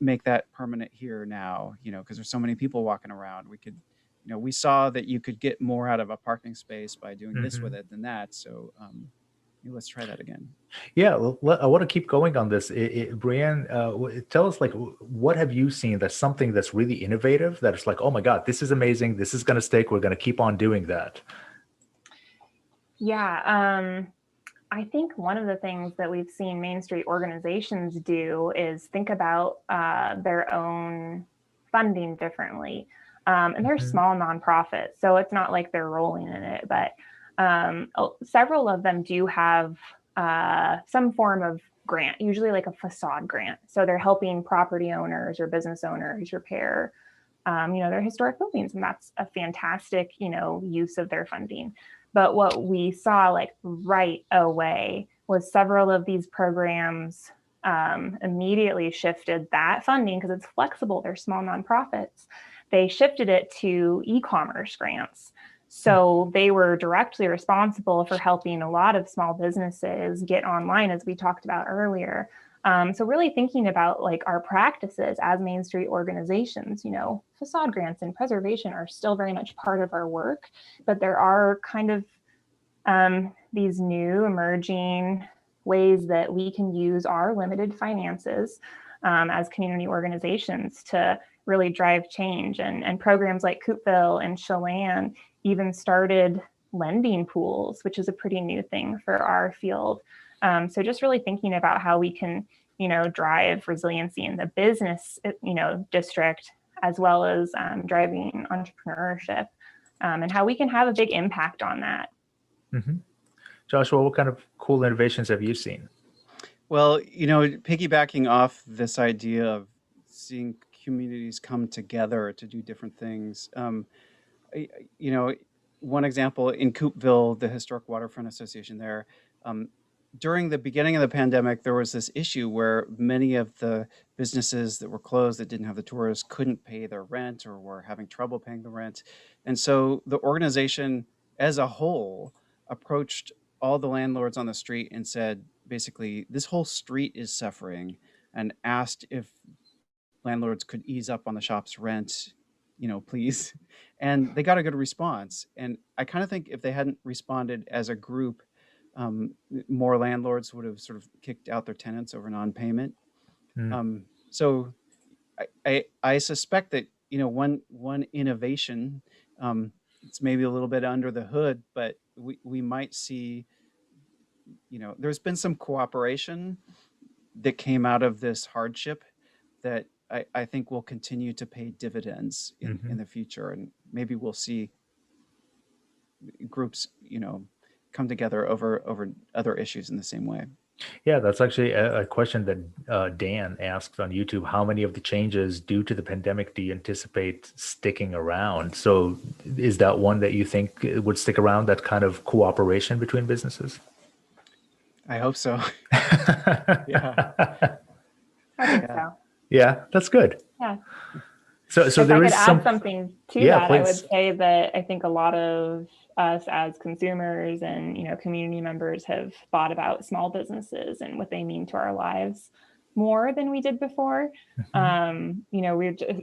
make that permanent here now, because there's so many people walking around. We could, we saw that you could get more out of a parking space by doing this with it than that. So let's try that again. Yeah, I want to keep going on this. Breanne, tell us, what have you seen that's something that's really innovative, that it's like, oh my God, this is amazing. This is going to stick. We're going to keep on doing that. Yeah. I think one of the things that we've seen Main Street organizations do is think about their own funding differently. And they're Mhm. small nonprofits, so it's not like they're rolling in it, but several of them do have some form of grant, usually like a facade grant. So they're helping property owners or business owners repair their historic buildings, and that's a fantastic, use of their funding. But what we saw like right away was several of these programs immediately shifted that funding because it's flexible. They're small nonprofits. They shifted it to e-commerce grants. So they were directly responsible for helping a lot of small businesses get online, as we talked about earlier. So really thinking about like our practices as Main Street organizations, facade grants and preservation are still very much part of our work, but there are kind of these new emerging ways that we can use our limited finances as community organizations to really drive change. And programs like KUOW and Chelan even started lending pools, which is a pretty new thing for our field. So just really thinking about how we can, drive resiliency in the business, district, as well as driving entrepreneurship, and how we can have a big impact on that. Mhm. Joshua, what kind of cool innovations have you seen? Well, piggybacking off this idea of seeing communities come together to do different things, I- you know, one example in Coopville, the Historic Waterfront Association there, um, during the beginning of the pandemic, there was this issue where many of the businesses that were closed that didn't have the tourists couldn't pay their rent or were having trouble paying the rent. And so the organization as a whole approached all the landlords on the street and said, basically, this whole street is suffering, and asked if landlords could ease up on the shop's rent, please. And they got a good response. And I kind of think if they hadn't responded as a group, more landlords would have sort of kicked out their tenants over non-payment. Mm. So I suspect that one innovation, it's maybe a little bit under the hood, but we might see, there's been some cooperation that came out of this hardship that I think will continue to pay dividends in the future. And maybe we'll see groups, come together over other issues in the same way. Yeah, that's actually a question that Dan asked on YouTube. How many of the changes due to the pandemic do you anticipate sticking around? So is that one that you think would stick around, that kind of cooperation between businesses? I hope so. Yeah. I think so. Yeah, that's good. Yeah. So if there I is could some. add something to Yeah, that, I would please. say that I think a lot of us as consumers and community members have thought about small businesses and what they mean to our lives more than we did before. We're just,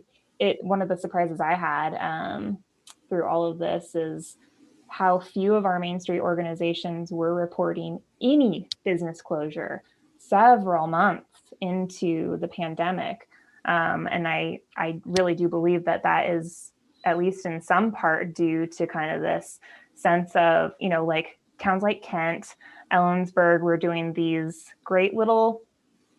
one of the surprises I had through all of this is how few of our Main Street organizations were reporting any business closure several months into the pandemic. And I really do believe that is, at least in some part, due to kind of this sense of, like towns like Kent, Ellensburg were doing these great little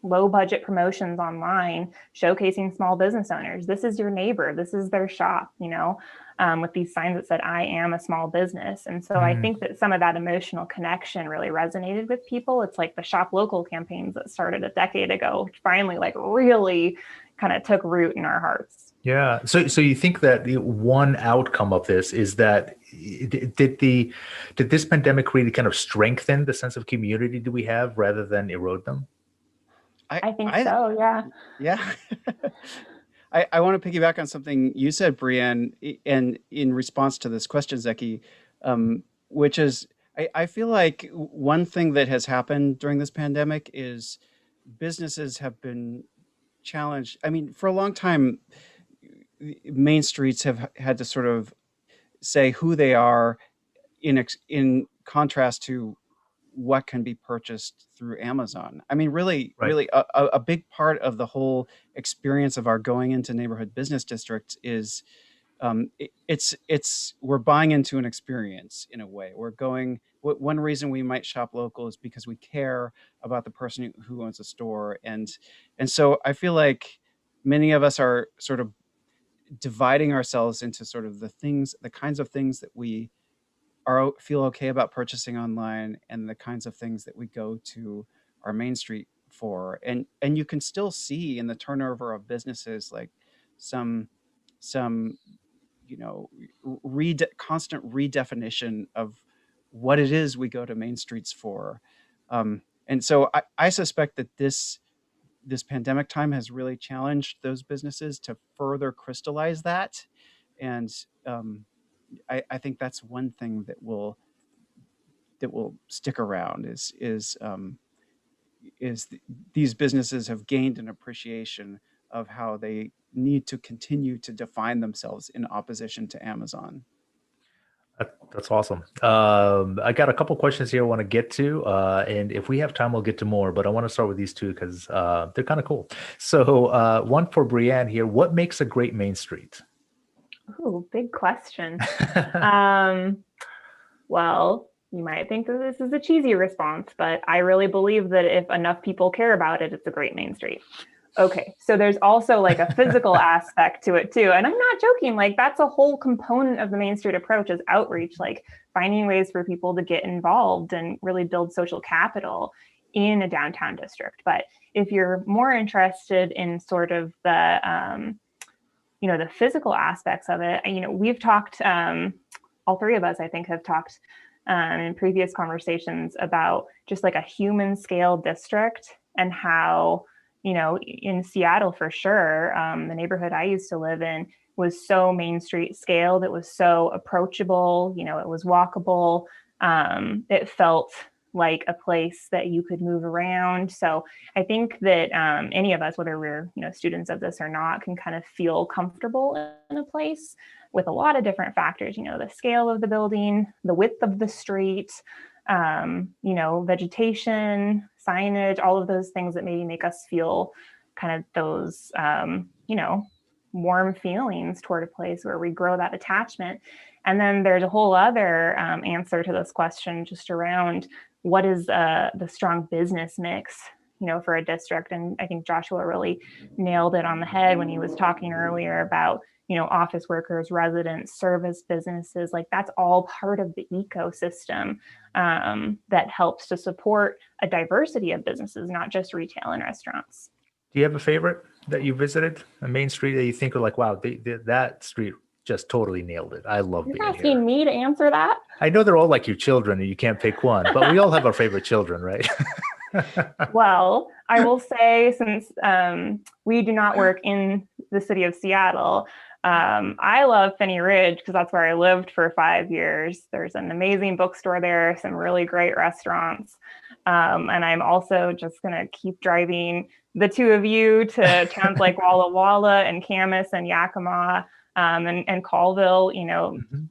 low budget promotions online showcasing small business owners. This is your neighbor. This is their shop, with these signs that said, I am a small business. And so I think that some of that emotional connection really resonated with people. It's like the shop local campaigns that started a decade ago, which finally like really kind of took root in our hearts. Yeah. So you think that the one outcome of this is that did this pandemic really kind of strengthen the sense of community that we have rather than erode them? I think so. Yeah. Yeah. I want to piggyback on something you said, Breanne, and in response to this question, Zaki, which is, I feel like one thing that has happened during this pandemic is businesses have been challenged. I mean, for a long time, main streets have had to sort of say who they are in contrast to what can be purchased through Amazon. I mean, really, Right. really a big part of the whole experience of our going into neighborhood business districts is it's we're buying into an experience in a way. We're one reason we might shop local is because we care about the person who owns the store. And so I feel like many of us are sort of dividing ourselves into sort of the kinds of things that we feel okay about purchasing online, and the kinds of things that we go to our main street for. And you can still see in the turnover of businesses like some you know constant redefinition of what it is we go to main streets for. And so I suspect that this pandemic time has really challenged those businesses to further crystallize that. And I think that's one thing that will stick around these businesses have gained an appreciation of how they need to continue to define themselves in opposition to Amazon. That's awesome. I got a couple questions here I want to get to, and if we have time, we'll get to more. But I want to start with these two because they're kind of cool. So, one for Breanne here: what makes a great main street? Ooh, big question. Well, you might think that this is a cheesy response, but I really believe that if enough people care about it, it's a great main street. Okay, so there's also like a physical aspect to it too. And I'm not joking, like that's a whole component of the Main Street approach is outreach, like finding ways for people to get involved and really build social capital in a downtown district. But if you're more interested in sort of the, the physical aspects of it, we've talked, all three of us, I think, have talked in previous conversations about just like a human scale district and how, in Seattle, for sure, the neighborhood I used to live in was so Main Street scaled. It was so approachable. It was walkable. It felt like a place that you could move around. So I think that any of us, whether we're students of this or not, can kind of feel comfortable in a place with a lot of different factors. The scale of the building, the width of the street, vegetation, signage, all of those things that maybe make us feel kind of those, warm feelings toward a place where we grow that attachment. And then there's a whole other answer to this question just around what is the strong business mix, for a district. And I think Joshua really nailed it on the head when he was talking earlier about office workers, residents, service businesses, like that's all part of the ecosystem that helps to support a diversity of businesses, not just retail and restaurants. Do you have a favorite that you visited, a main street that you think are like, wow, that street just totally nailed it. I love being here. You're asking me to answer that? I know they're all like your children and you can't pick one, but we all have our favorite children, right? Well, I will say, since we do not work in the city of Seattle, I love Finney Ridge because that's where I lived for 5 years. There's an amazing bookstore there, some really great restaurants. And I'm also just going to keep driving the two of you to towns like Walla Walla and Camas and Yakima and Colville.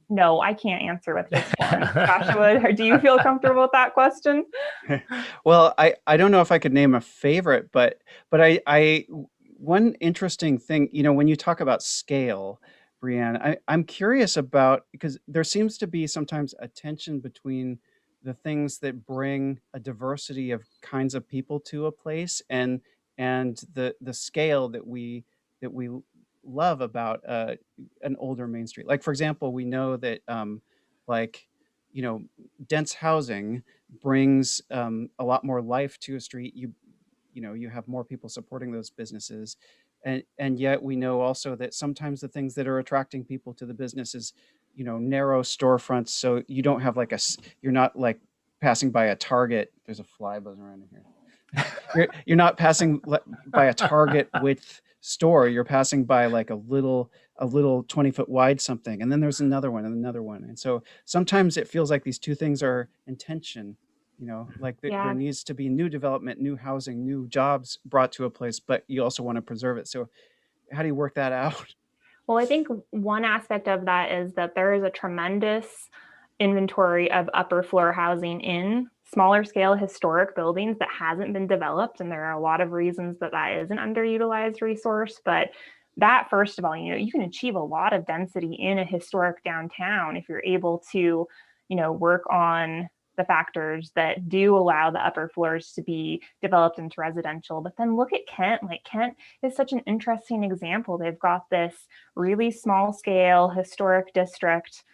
No, I can't answer with this one. Joshua, do you feel comfortable with that question? Well, I don't know if I could name a favorite, but I one interesting thing, when you talk about scale, Breanne, I'm curious about, because there seems to be sometimes a tension between the things that bring a diversity of kinds of people to a place and the scale that we love about an older Main Street. Like, for example, we know that dense housing brings a lot more life to a street. You have more people supporting those businesses. And yet we know also that sometimes the things that are attracting people to the business is, narrow storefronts. So you don't have you're not like passing by a Target. There's a fly buzzing around in here. You're not passing by a Target width store. You're passing by like a little 20-foot wide something. And then there's another one and another one. And so sometimes it feels like these two things are in tension. There needs to be new development, new housing, new jobs brought to a place, but you also want to preserve it. So how do you work that out? Well, I think one aspect of that is that there is a tremendous inventory of upper floor housing in smaller scale historic buildings that hasn't been developed. And there are a lot of reasons that is an underutilized resource. But that, first of all, you can achieve a lot of density in a historic downtown if you're able to, work on the factors that do allow the upper floors to be developed into residential. But then look at Kent. Like, Kent is such an interesting example. They've got this really small scale historic district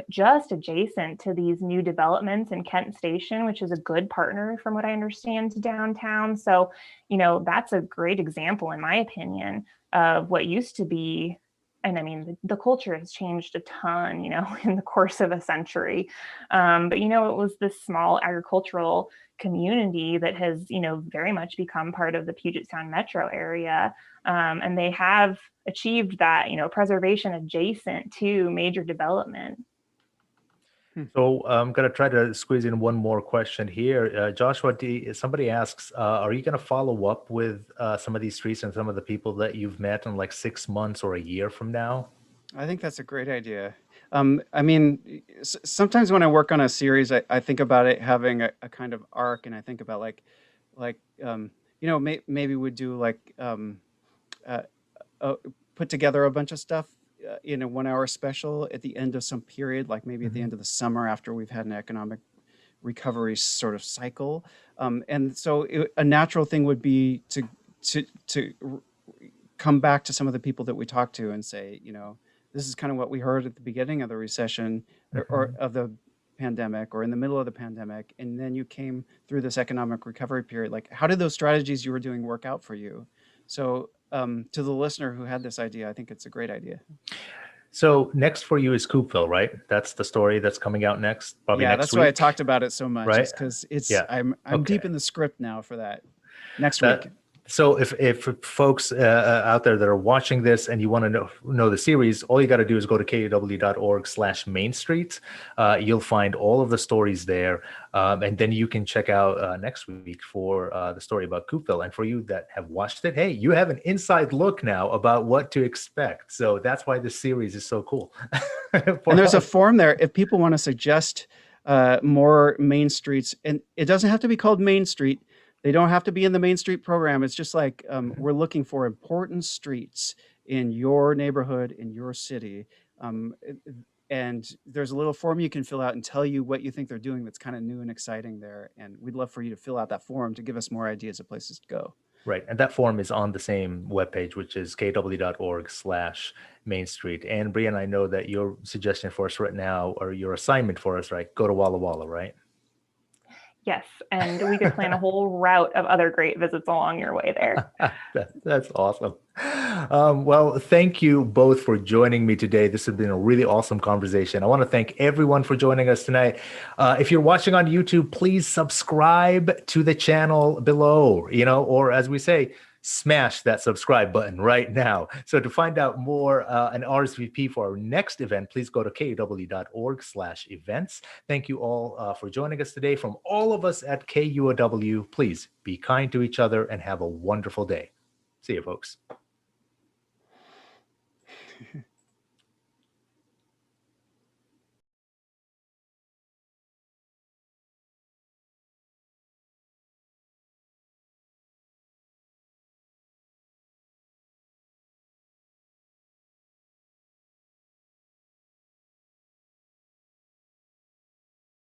just adjacent to these new developments in Kent Station, which is a good partner from what I understand to downtown. So, you know, that's a great example, in my opinion, of what used to be. And I mean, the culture has changed a ton, you know, in the course of a century. But, you know, it was this small agricultural community that has, you know, very much become part of the Puget Sound metro area. And they have achieved that, you know, preservation adjacent to major development. So I'm going to try to squeeze in one more question here. Joshua, somebody asks, are you going to follow up with some of these streets and some of the people that you've met in like 6 months or a year from now? I think that's a great idea. I mean, sometimes when I work on a series, I think about it having a kind of arc, and I think about you know, maybe we'd do like put together a bunch of stuff in a 1 hour special at the end of some period, like maybe at the end of the summer after we've had an economic recovery sort of cycle. And so a natural thing would be to come back to some of the people that we talked to and say, you know, this is kind of what we heard at the beginning of the recession or of the pandemic or in the middle of the pandemic. And then you came through this economic recovery period. Like, how did those strategies you were doing work out for you? So to the listener who had this idea, I think it's a great idea. So next for you is KUOW, right? That's the story that's coming out next, probably Yeah, next that's week. why I talked about it so much, Right? because it's Yeah. I'm Okay. deep in the script now for that next That- week. So if folks out there that are watching this and you want to know the series, all you got to do is go to kuow.org/Main Street. You'll find all of the stories there. And then you can check out next week for the story about KUOW. And for you that have watched it, hey, you have an inside look now about what to expect. So that's why this series is so cool. And there's a form there if people want to suggest more Main Streets, and it doesn't have to be called Main Street. They don't have to be in the Main Street program. It's just like we're looking for important streets in your neighborhood, in your city. And there's a little form you can fill out and tell you what you think they're doing that's kind of new and exciting there. And we'd love for you to fill out that form to give us more ideas of places to go. Right. And that form is on the same webpage, which is kuow.org/Main Street. And Breanne, I know that your suggestion for us right now, or your assignment for us, right? Go to Walla Walla, right? Yes, and we could plan a whole route of other great visits along your way there. That's awesome. Well, thank you both for joining me today. This has been a really awesome conversation. I want to thank everyone for joining us tonight. If you're watching on YouTube, please subscribe to the channel below, you know, or as we say, smash that subscribe button right now. So to find out more and RSVP for our next event, please go to kuow.org/events. Thank you all for joining us today. From all of us at KUOW, please be kind to each other and have a wonderful day. See you, folks.